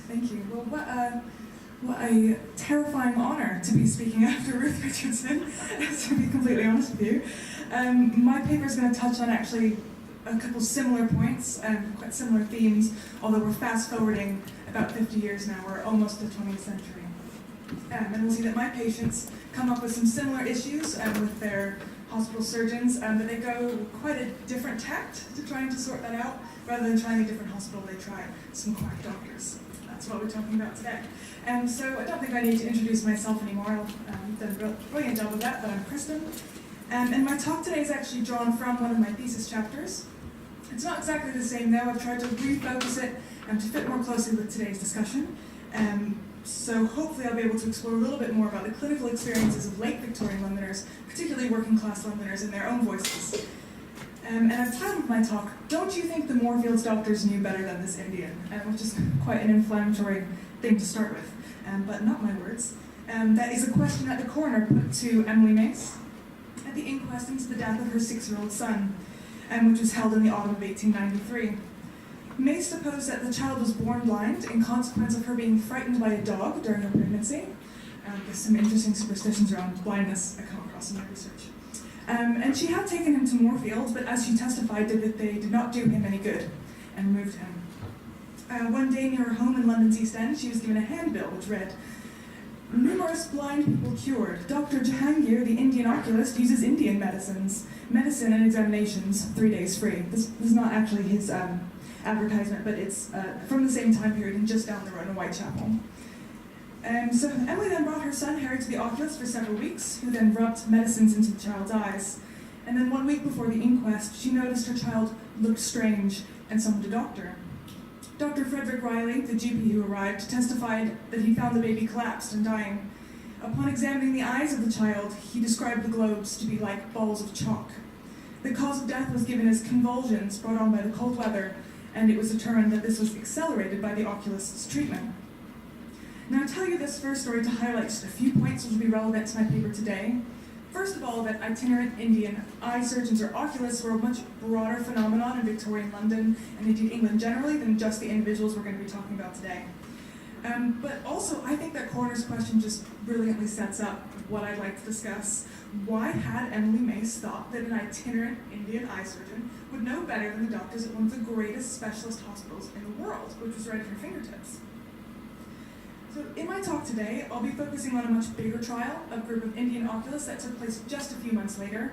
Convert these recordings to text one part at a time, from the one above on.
Thank you. Well, what a terrifying honor to be speaking after Ruth Richardson, to be completely honest with you. My paper is going to touch on actually a couple similar points, quite similar themes, although we're fast forwarding about 50 years now. We're almost to the 20th century. And we'll see that my patients come up with some similar issues with their hospital surgeons, but they go quite a different tact to trying to sort that out. Rather than trying a different hospital, they try some quack doctors. That's what we're talking about today. So I don't think I need to introduce myself anymore. I've done a brilliant job of that, but I'm Kristin. And my talk today is actually drawn from one of my thesis chapters. It's not exactly the same though. I've tried to refocus it to fit more closely with today's discussion. So hopefully I'll be able to explore a little bit more about the clinical experiences of late Victorian Londoners, particularly working class Londoners in their own voices. And I've titled my talk, "Don't You Think the Moorfields Doctors Knew Better Than This Indian?" Which is quite an inflammatory thing to start with, but not my words. That is a question that the coroner put to Emily Mace at the inquest into the death of her 6-year-old son, which was held in the autumn of 1893. Mace supposed that the child was born blind in consequence of her being frightened by a dog during her pregnancy. There's some interesting superstitions around blindness I come across in my research. And she had taken him to Moorfields, but as she testified, that they did not do him any good and removed him. One day near her home in London's East End, she was given a handbill which read, "Numerous blind people cured. Dr. Jahangir, the Indian oculist, uses Indian medicine and examinations, 3 days free." This is not actually his advertisement, but it's from the same time period and just down the road in Whitechapel. So Emily then brought her son Harry to the oculist for several weeks, who then rubbed medicines into the child's eyes. And then 1 week before the inquest, she noticed her child looked strange and summoned a doctor. Dr. Frederick Riley, the GP who arrived, testified that he found the baby collapsed and dying. Upon examining the eyes of the child, he described the globes to be like balls of chalk. The cause of death was given as convulsions brought on by the cold weather, and it was determined that this was accelerated by the oculist's treatment. Now, I tell you this first story to highlight just a few points which will be relevant to my paper today. First of all, that itinerant Indian eye surgeons or oculists were a much broader phenomenon in Victorian London and indeed England generally than just the individuals we're going to be talking about today. But also, I think that coroner's question just brilliantly sets up what I'd like to discuss. Why had Emily Mace thought that an itinerant Indian eye surgeon would know better than the doctors at one of the greatest specialist hospitals in the world, which was right at her fingertips? So in my talk today, I'll be focusing on a much bigger trial, a group of Indian oculists that took place just a few months later,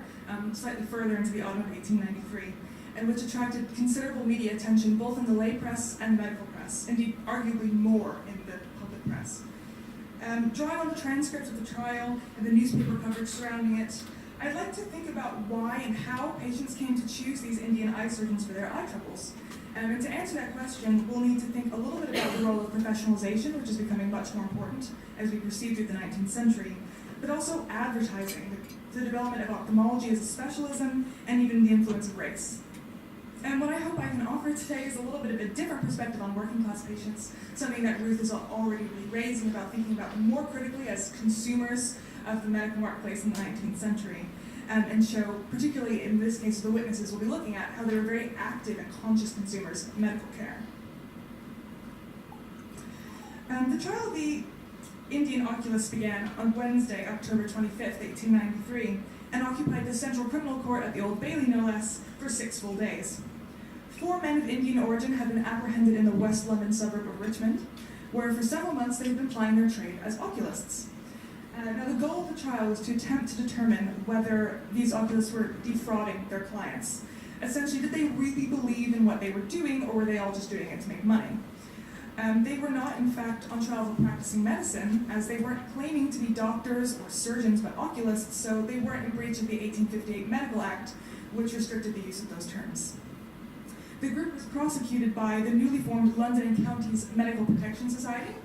slightly further into the autumn of 1893, and which attracted considerable media attention both in the lay press and the medical press, indeed arguably more in the public press. Drawing on the transcripts of the trial and the newspaper coverage surrounding it, I'd like to think about why and how patients came to choose these Indian eye surgeons for their eye troubles. And to answer that question, we'll need to think a little bit about the role of professionalization, which is becoming much more important as we proceed through the 19th century, but also advertising, the development of ophthalmology as a specialism, and even the influence of race. And what I hope I can offer today is a little bit of a different perspective on working class patients, something that Ruth is already really raising about thinking about more critically as consumers of the medical marketplace in the 19th century. And show, particularly in this case, the witnesses will be looking at how they were very active and conscious consumers of medical care. The trial of the Indian oculists began on Wednesday, October 25th, 1893, and occupied the Central Criminal Court at the Old Bailey, no less, for 6 full days. 4 men of Indian origin had been apprehended in the West London suburb of Richmond, where for several months they had been plying their trade as oculists. Now, the goal of the trial was to attempt to determine whether these oculists were defrauding their clients. Essentially, did they really believe in what they were doing, or were they all just doing it to make money? They were not, in fact, on trial for practicing medicine, as they weren't claiming to be doctors or surgeons, but oculists, so they weren't in breach of the 1858 Medical Act, which restricted the use of those terms. The group was prosecuted by the newly formed London and Counties Medical Protection Society,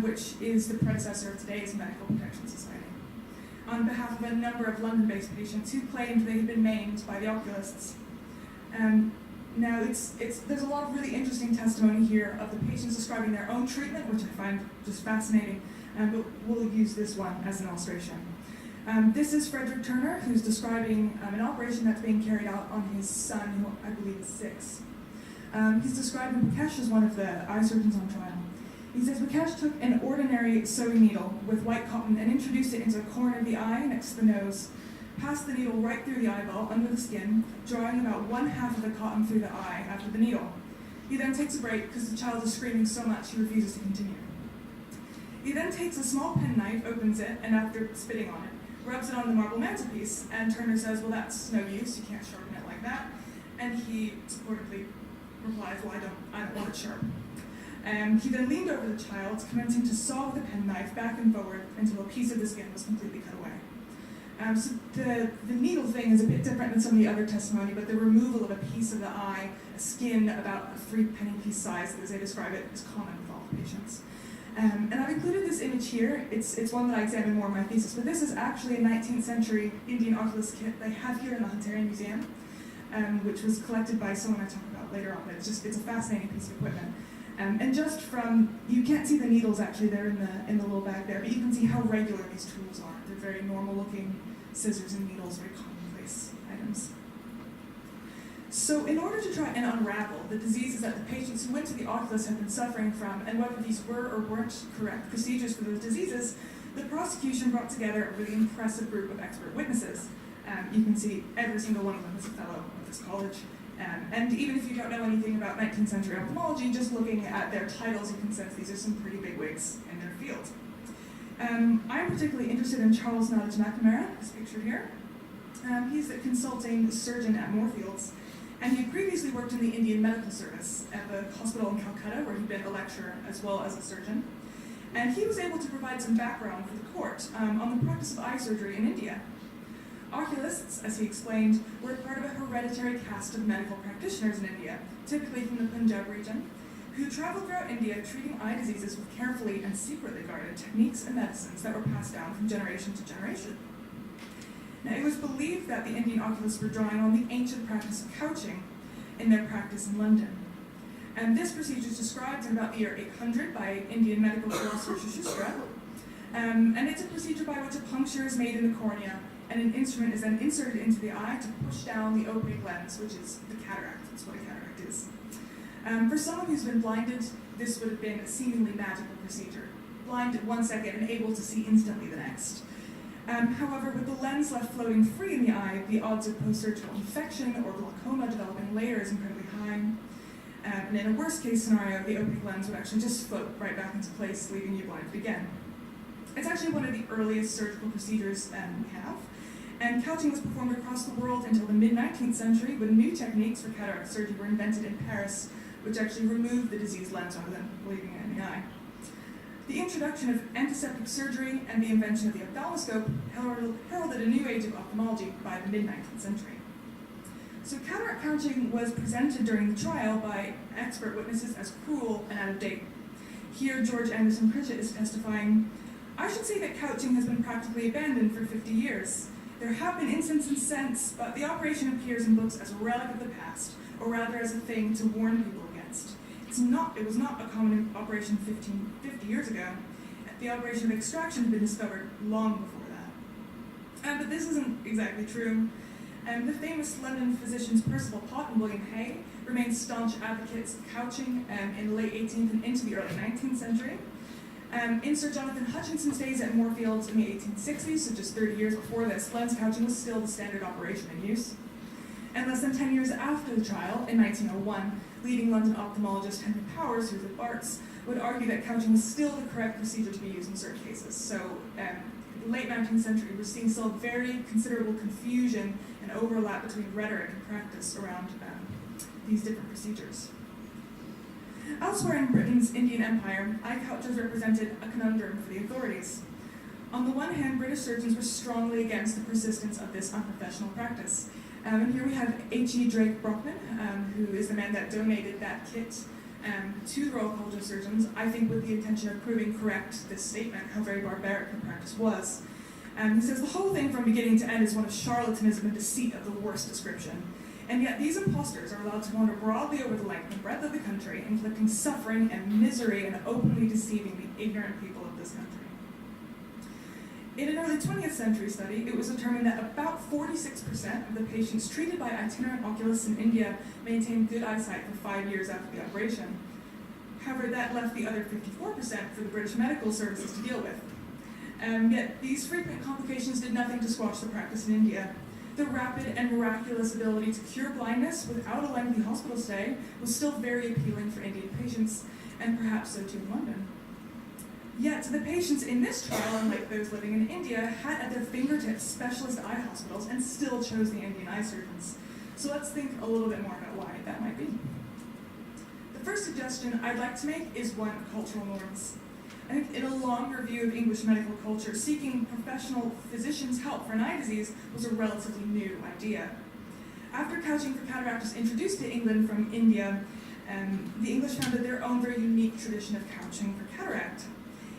which is the predecessor of today's Medical Protection Society, on behalf of a number of London-based patients who claimed they had been maimed by the oculists. Now, there's a lot of really interesting testimony here of the patients describing their own treatment, which I find just fascinating, but we'll use this one as an illustration. This is Frederick Turner, who's describing an operation that's being carried out on his son, who I believe is 6. He's describing Mukesh as one of the eye surgeons on trial. He says, Rakesh took an ordinary sewing needle with white cotton and introduced it into a corner of the eye next to the nose, passed the needle right through the eyeball, under the skin, drawing about 1/2 of the cotton through the eye after the needle. He then takes a break because the child is screaming so much he refuses to continue. He then takes a small penknife, opens it, and after spitting on it, rubs it on the marble mantelpiece, and Turner says, well, that's no use, you can't sharpen it like that. And he supportively replies, well, I don't want it sharp. He then leaned over the child, commencing to saw with the penknife back and forward until a piece of the skin was completely cut away. So the needle thing is a bit different than some of the other testimony, but the removal of a piece of the eye, a skin about a 3-penny piece size, as they describe it, is common with all patients. And I've included this image here. It's one that I examined more in my thesis, but this is actually a 19th century Indian oculist kit they have here in the Hunterian Museum, which was collected by someone I talk about later on, but it's a fascinating piece of equipment. And just from, you can't see the needles actually there in the little bag there, but you can see how regular these tools are. They're very normal looking scissors and needles, very commonplace items. So in order to try and unravel the diseases that the patients who went to the oculist had been suffering from, and whether these were or weren't correct procedures for those diseases, the prosecution brought together a really impressive group of expert witnesses. You can see every single one of them is a fellow of this college. And even if you don't know anything about 19th century ophthalmology, just looking at their titles, you can sense these are some pretty big wigs in their field. I'm particularly interested in Charles Nottage McNamara, who's pictured here. He's the consulting surgeon at Moorfields, and he previously worked in the Indian Medical Service at the hospital in Calcutta, where he'd been a lecturer as well as a surgeon. And he was able to provide some background for the court on the practice of eye surgery in India. Oculists, as he explained, were part of a hereditary caste of medical practitioners in India, typically from the Punjab region, who traveled throughout India treating eye diseases with carefully and secretly guarded techniques and medicines that were passed down from generation to generation. Now, it was believed that the Indian oculists were drawing on the ancient practice of couching in their practice in London. And this procedure is described in about the year 800 by Indian medical philosopher Shustra. And it's a procedure by which a puncture is made in the cornea, and an instrument is then inserted into the eye to push down the opaque lens, which is the cataract. That's what a cataract is. For someone who's been blinded, this would have been a seemingly magical procedure. Blind 1 second and able to see instantly the next. However, with the lens left floating free in the eye, the odds of post-surgical infection or glaucoma developing later is incredibly high. And in a worst-case scenario, the opaque lens would actually just float right back into place, leaving you blinded again. It's actually one of the earliest surgical procedures we have. And couching was performed across the world until the mid-19th century, when new techniques for cataract surgery were invented in Paris, which actually removed the diseased lens rather than leaving it in the eye. The introduction of antiseptic surgery and the invention of the ophthalmoscope heralded a new age of ophthalmology by the mid-19th century. So cataract couching was presented during the trial by expert witnesses as cruel and out of date. Here, George Anderson Pritchett is testifying, "I should say that couching has been practically abandoned for 50 years. There have been instances since, but the operation appears in books as a relic of the past, or rather as a thing to warn people against. It was not a common operation 50 years ago. The operation of extraction had been discovered long before that." But this isn't exactly true. The famous London physicians Percival Pott and William Hay remained staunch advocates of couching in the late 18th and into the early 19th century. In Sir Jonathan Hutchinson's days at Moorfields in the 1860s, so just 30 years before this, lens couching was still the standard operation in use. And less than 10 years after the trial, in 1901, leading London ophthalmologist Henry Powers, who's at Barts, would argue that couching was still the correct procedure to be used in certain cases. So in the late 19th century, we're seeing still very considerable confusion and overlap between rhetoric and practice around these different procedures. Elsewhere in Britain's Indian Empire, eye couchers represented a conundrum for the authorities. On the one hand, British surgeons were strongly against the persistence of this unprofessional practice. And here we have H.E. Drake Brockman, who is the man that donated that kit to the Royal College of Surgeons, I think with the intention of proving correct this statement, how very barbaric the practice was. He says, "The whole thing from beginning to end is one of charlatanism and deceit of the worst description. And yet these impostors are allowed to wander broadly over the length and breadth of the country, inflicting suffering and misery and openly deceiving the ignorant people of this country." In an early 20th century study, it was determined that about 46% of the patients treated by itinerant oculists in India maintained good eyesight for 5 years after the operation. However, that left the other 54% for the British medical services to deal with. Yet these frequent complications did nothing to squash the practice in India. The rapid and miraculous ability to cure blindness without a lengthy hospital stay was still very appealing for Indian patients, and perhaps so too in London. Yet the patients in this trial, unlike those living in India, had at their fingertips specialist eye hospitals and still chose the Indian eye surgeons. So let's think a little bit more about why that might be. The first suggestion I'd like to make is one of cultural norms. I think in a long review of English medical culture, seeking professional physicians' help for an eye disease was a relatively new idea. After couching for cataract was introduced to England from India, the English founded their own very unique tradition of couching for cataract.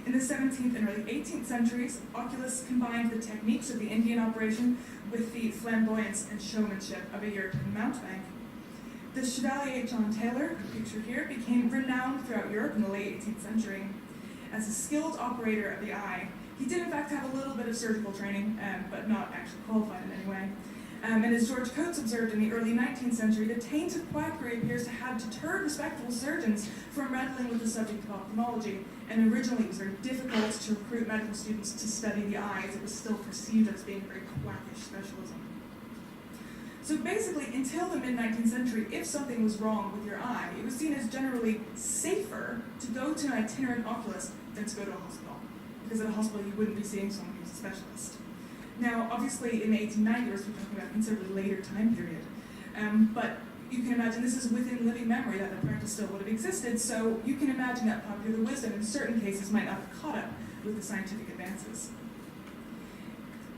In the 17th and early 18th centuries, oculists combined the techniques of the Indian operation with the flamboyance and showmanship of a European mountebank. The Chevalier John Taylor, pictured here, became renowned throughout Europe in the late 18th century. As a skilled operator of the eye, he did in fact have a little bit of surgical training, but not actually qualified in any way. And as George Coates observed in the early 19th century, the taint of quackery appears to have deterred respectable surgeons from meddling with the subject of ophthalmology, and originally it was very difficult to recruit medical students to study the eye, as it was still perceived as being a very quackish specialism. So basically, until the mid-19th century, if something was wrong with your eye, it was seen as generally safer to go to an itinerant oculist than to go to a hospital, because at a hospital you wouldn't be seeing someone who's a specialist. Now, obviously, in the 1890s, we're talking about a considerably later time period, but you can imagine this is within living memory that the practice still would have existed, so you can imagine that popular wisdom in certain cases might not have caught up with the scientific advances.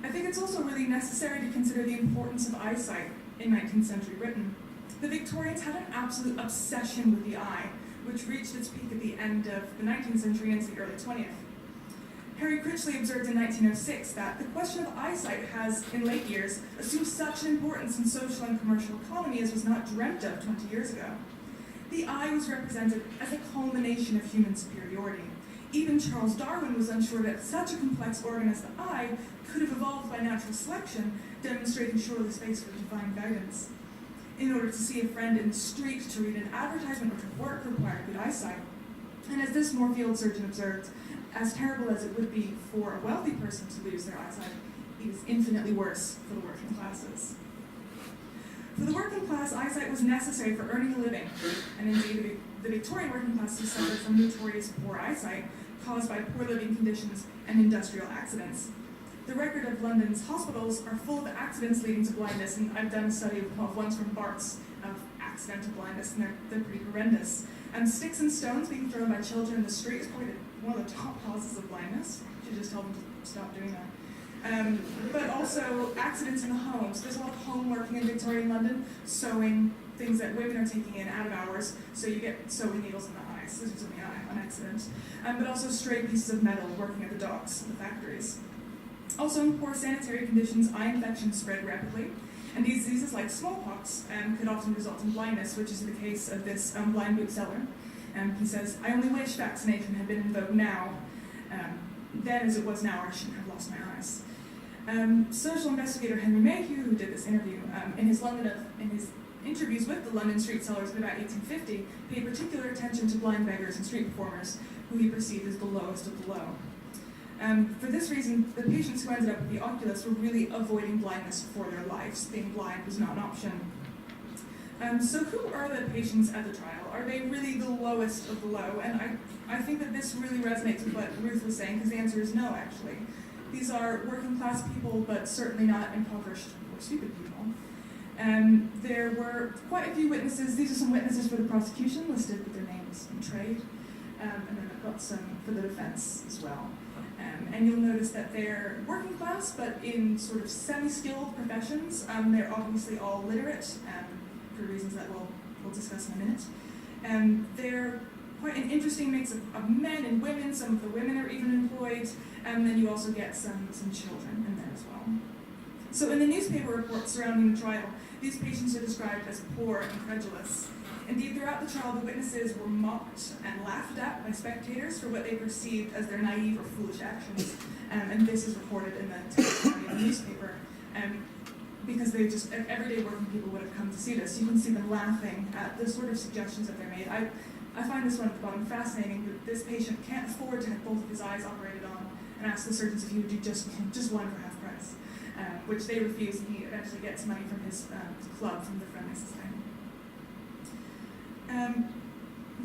I think it's also really necessary to consider the importance of eyesight in 19th century Britain. The Victorians had an absolute obsession with the eye, which reached its peak at the end of the 19th century and into the early 20th. Harry Critchley observed in 1906 that the question of eyesight has, in late years, assumed such an importance in social and commercial economy as was not dreamt of 20 years ago. The eye was represented as a culmination of human superiority. Even Charles Darwin was unsure that such a complex organ as the eye could have evolved by natural selection, demonstrating surely space for divine guidance. In order to see a friend in the street, to read an advertisement, or to work required good eyesight. And as this Moorfields surgeon observed, as terrible as it would be for a wealthy person to lose their eyesight, it is infinitely worse for the working classes. For the working class, eyesight was necessary for earning a living, and indeed the Victorian working classes suffered from notorious poor eyesight caused by poor living conditions and industrial accidents. The record of London's hospitals are full of accidents leading to blindness, and I've done a study of ones from Bart's of accidental blindness, and they're pretty horrendous. Sticks and stones being thrown by children in the street is probably one of the top causes of blindness. You should just tell them to stop doing that. But also accidents in the homes. There's a lot of home working in Victorian London, sewing, things that women are taking in out of hours, so you get sewing needles in the eye, scissors in the eye on accident. But also stray pieces of metal working at the docks, the factories. Also in poor sanitary conditions, eye infections spread rapidly, and these diseases like smallpox could often result in blindness, which is the case of this blind bookseller. He says, "I only wish vaccination had been in vogue now. Then as it was now, I shouldn't have lost my eyes." Social investigator Henry Mayhew, who did this interview, in his interviews with the London street sellers in about 1850, paid particular attention to blind beggars and street performers, who he perceived as the lowest of the low. For this reason, the patients who ended up with the oculists were really avoiding blindness for their lives. Being blind was not an option. So who are the patients at the trial? Are they really the lowest of the low? And I think that this really resonates with what Ruth was saying, because the answer is no, actually. These are working class people, but certainly not impoverished or stupid people. There were quite a few witnesses. These are some witnesses for the prosecution, listed with their names and trade. And then I've got some for the defense as well. And you'll notice that they're working class, but in sort of semi-skilled professions. They're obviously all literate, for reasons that we'll discuss in a minute. They're quite an interesting mix of men and women. Some of the women are even employed, and then you also get some children in there as well. So in the newspaper reports surrounding the trial, these patients are described as poor and credulous. Indeed, throughout the trial, the witnesses were mocked and laughed at by spectators for what they perceived as their naive or foolish actions, and this is reported in the testimony in the newspaper. Because they everyday working people would have come to see this. You can see them laughing at the sort of suggestions that they're made. I find this one at the bottom fascinating, that this patient can't afford to have both of his eyes operated on, and asks the surgeons if he would do just one for half price, which they refuse, and he eventually gets money from his club, from the Friendly Society.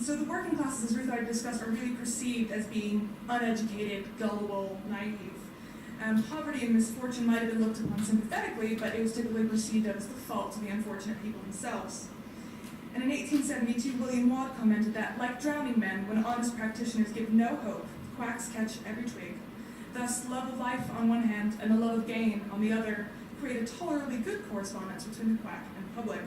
So the working classes, as Ruth already discussed, are really perceived as being uneducated, gullible, naive. Poverty and misfortune might have been looked upon sympathetically, but it was typically perceived as the fault of the unfortunate people themselves. And in 1872, William Watt commented that, like drowning men, when honest practitioners give no hope, quacks catch every twig. Thus, love of life on one hand and the love of gain on the other create a tolerably good correspondence between the quack and public.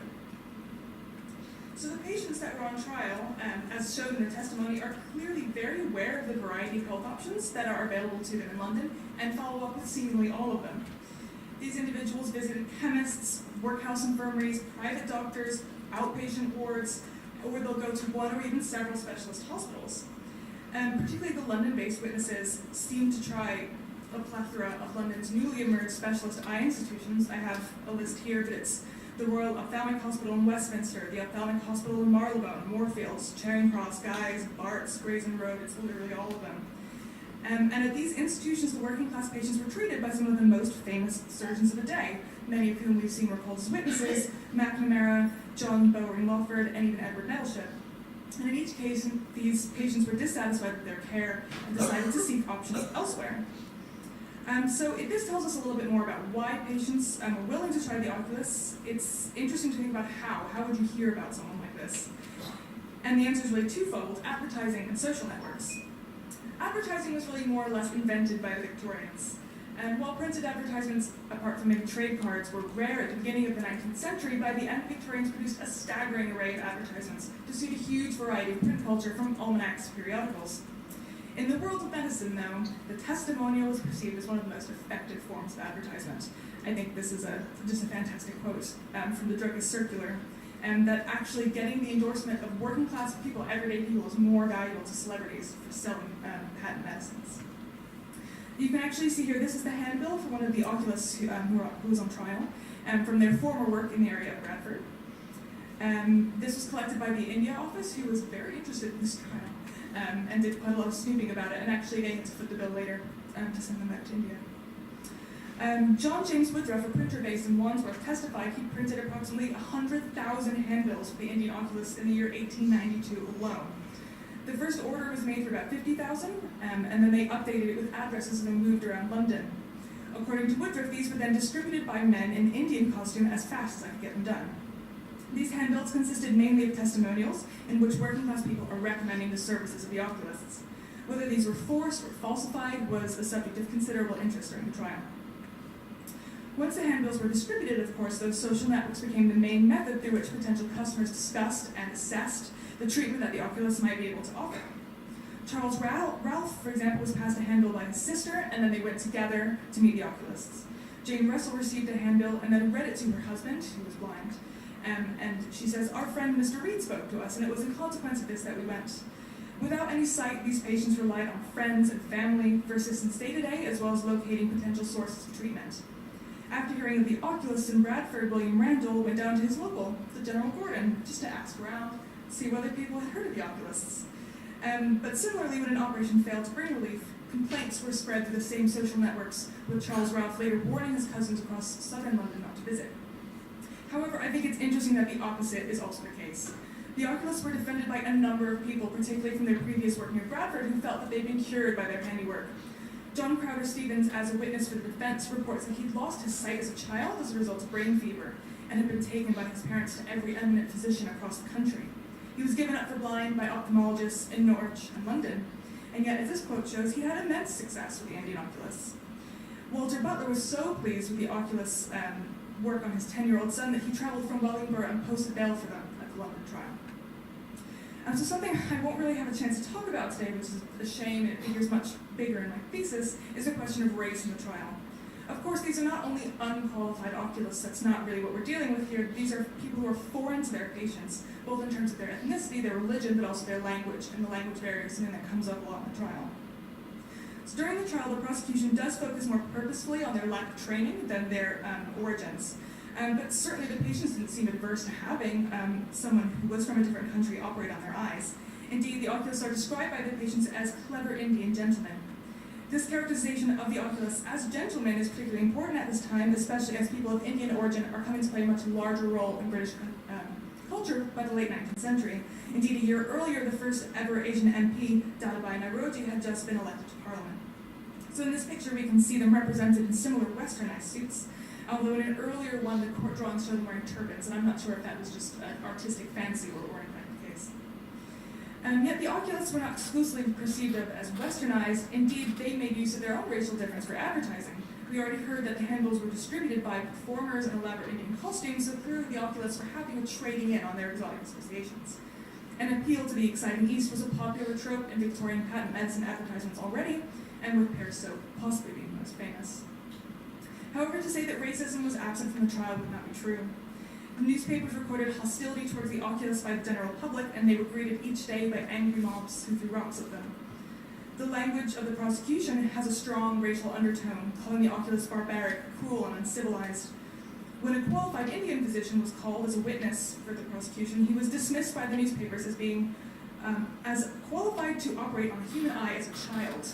So the patients that were on trial, as shown in the testimony, are clearly very aware of the variety of health options that are available to them in London and follow up with seemingly all of them. These individuals visited chemists, workhouse infirmaries, private doctors, outpatient wards, or they'll go to one or even several specialist hospitals. Particularly the London-based witnesses seem to try a plethora of London's newly emerged specialist eye institutions. I have a list here, but it's the Royal Ophthalmic Hospital in Westminster, the Ophthalmic Hospital in Marylebone, Moorfields, Charing Cross, Guy's, Bart's, Grayson Road, it's literally all of them. And at these institutions, the working class patients were treated by some of the most famous surgeons of the day, many of whom we've seen were called as witnesses: McNamara, John Bowring Lawford, and even Edward Nettleship. And in each case, these patients were dissatisfied with their care and decided to seek options elsewhere. So this tells us a little bit more about why patients are willing to try the oculists. It's interesting to think about how. How would you hear about someone like this? And the answer is really twofold: advertising and social networks. Advertising was really more or less invented by the Victorians. And while printed advertisements, apart from maybe trade cards, were rare at the beginning of the 19th century, by the end, Victorians produced a staggering array of advertisements to suit a huge variety of print culture, from almanacs to periodicals. In the world of medicine, though, the testimonial was perceived as one of the most effective forms of advertisement. I think this is just a fantastic quote from the Druggist Circular, and that actually getting the endorsement of working class people, everyday people, is more valuable to celebrities for selling patent medicines. You can actually see here, this is the handbill for one of the oculists who was on trial, from their former work in the area of Bradford. This was collected by the India office, who was very interested in this trial, and did quite a lot of snooping about it, and actually they had to foot the bill later to send them back to India. John James Woodruff, a printer based in Wandsworth, testified he printed approximately 100,000 handbills for the Indian oculists in the year 1892 alone. The first order was made for about 50,000, and then they updated it with addresses and then moved around London. According to Woodruff, these were then distributed by men in Indian costume as fast as I could get them done. These handbills consisted mainly of testimonials in which working class people are recommending the services of the oculists. Whether these were forced or falsified was a subject of considerable interest during the trial. Once the handbills were distributed, of course, those social networks became the main method through which potential customers discussed and assessed the treatment that the oculists might be able to offer. Charles Ralph, for example, was passed a handbill by his sister, and then they went together to meet the oculists. Jane Russell received a handbill and then read it to her husband, who was blind. And she says, "Our friend Mr. Reed spoke to us, and it was in consequence of this that we went." Without any sight, these patients relied on friends and family for assistance day-to-day, as well as locating potential sources of treatment. After hearing of the oculists in Bradford, William Randall went down to his local, the General Gordon, just to ask around, see whether people had heard of the oculists. But similarly, when an operation failed to bring relief, complaints were spread through the same social networks, with Charles Ralph later warning his cousins across southern London not to visit. However, I think it's interesting that the opposite is also the case. The oculists were defended by a number of people, particularly from their previous work near Bradford, who felt that they'd been cured by their handiwork. John Crowder Stevens, as a witness for the defense, reports that he'd lost his sight as a child as a result of brain fever, and had been taken by his parents to every eminent physician across the country. He was given up for blind by ophthalmologists in Norwich and London, and yet, as this quote shows, he had immense success with the Indian oculists. Walter Butler was so pleased with the oculists' work on his 10-year-old son that he traveled from Wellingborough and posted bail for them at the London trial. So something I won't really have a chance to talk about today, which is a shame, it figures much bigger in my thesis, is the question of race in the trial. Of course, these are not only unqualified oculists, that's not really what we're dealing with here. These are people who are foreign to their patients, both in terms of their ethnicity, their religion, but also their language, and the language barrier is something that comes up a lot in the trial. So during the trial, the prosecution does focus more purposefully on their lack of training than their origins. But certainly the patients didn't seem adverse to having someone who was from a different country operate on their eyes. Indeed, the oculists are described by the patients as clever Indian gentlemen. This characterization of the oculists as gentlemen is particularly important at this time, especially as people of Indian origin are coming to play a much larger role in British culture by the late 19th century. Indeed, a year earlier, the first ever Asian MP, Dadabhai Naoroji, had just been elected to Parliament. So in this picture, we can see them represented in similar westernized suits, although in an earlier one, the court drawings show them wearing turbans, and I'm not sure if that was just an artistic fancy or in fact the case. Yet the oculists were not exclusively perceived of as westernized. Indeed, they made use of their own racial difference for advertising. We already heard that the handbills were distributed by performers in elaborate Indian costumes, so clearly the oculists were happy with trading in on their exotic associations. An appeal to the exciting East was a popular trope in Victorian patent medicine advertisements already, and with pear soap possibly being most famous. However, to say that racism was absent from the trial would not be true. The newspapers recorded hostility towards the oculists by the general public, and they were greeted each day by angry mobs who threw rocks at them. The language of the prosecution has a strong racial undertone, calling the oculists barbaric, cruel, and uncivilized. When a qualified Indian physician was called as a witness for the prosecution, he was dismissed by the newspapers as being as qualified to operate on a human eye as a child.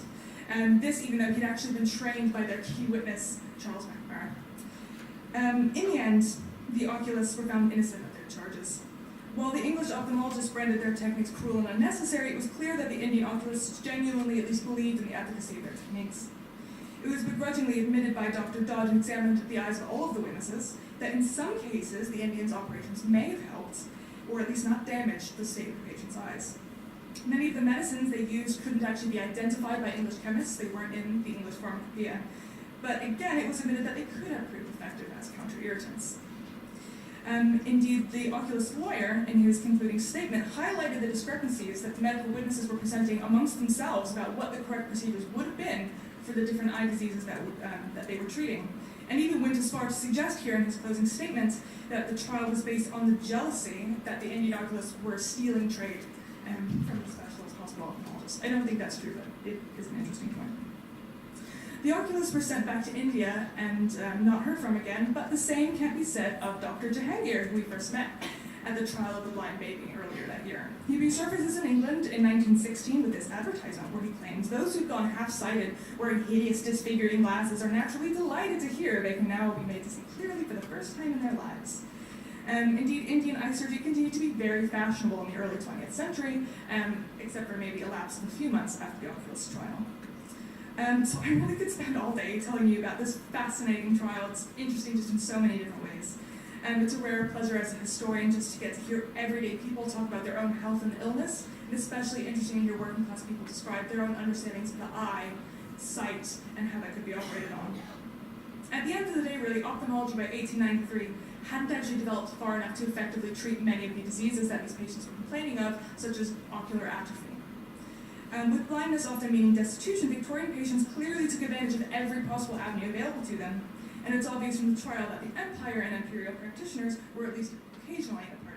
And this even though he'd actually been trained by their key witness, Charles McNamara. In the end, the oculists were found innocent of their charges. While the English ophthalmologists branded their techniques cruel and unnecessary, it was clear that the Indian oculists genuinely at least believed in the efficacy of their techniques. It was begrudgingly admitted by Dr. Dodd, who examined the eyes of all of the witnesses, that in some cases the Indians' operations may have helped, or at least not damaged, the state of the patient's eyes. Many of the medicines they used couldn't actually be identified by English chemists. They weren't in the English pharmacopoeia. But again, it was admitted that they could have proved effective as counter-irritants. Indeed, the oculist lawyer, in his concluding statement, highlighted the discrepancies that the medical witnesses were presenting amongst themselves about what the correct procedures would have been for the different eye diseases that they were treating, and even went as far to suggest here in his closing statement that the trial was based on the jealousy that the Indian oculists were stealing trade from the specialist hospital ophthalmologists. I don't think that's true, but it is an interesting point. The oculists were sent back to India and not heard from again, but the same can't be said of Dr. Jahangir, who we first met at the trial of the blind baby earlier that year. He resurfaces in England in 1916 with this advertisement where he claims those who've gone half-sighted wearing hideous disfiguring glasses are naturally delighted to hear they can now be made to see clearly for the first time in their lives. Indeed, Indian eye surgery continued to be very fashionable in the early 20th century, except for maybe a lapse of a few months after the oculist trial. So I really could spend all day telling you about this fascinating trial. It's interesting just in so many different ways. It's a rare pleasure as a historian just to get to hear everyday people talk about their own health and illness, and especially interesting to hear working class people describe their own understandings of the eye, sight, and how that could be operated on. At the end of the day, really, ophthalmology by 1893 hadn't actually developed far enough to effectively treat many of the diseases that these patients were complaining of, such as ocular atrophy. With blindness often meaning destitution, Victorian patients clearly took advantage of every possible avenue available to them, and it's obvious from the trial that the Empire and Imperial practitioners were at least occasionally a part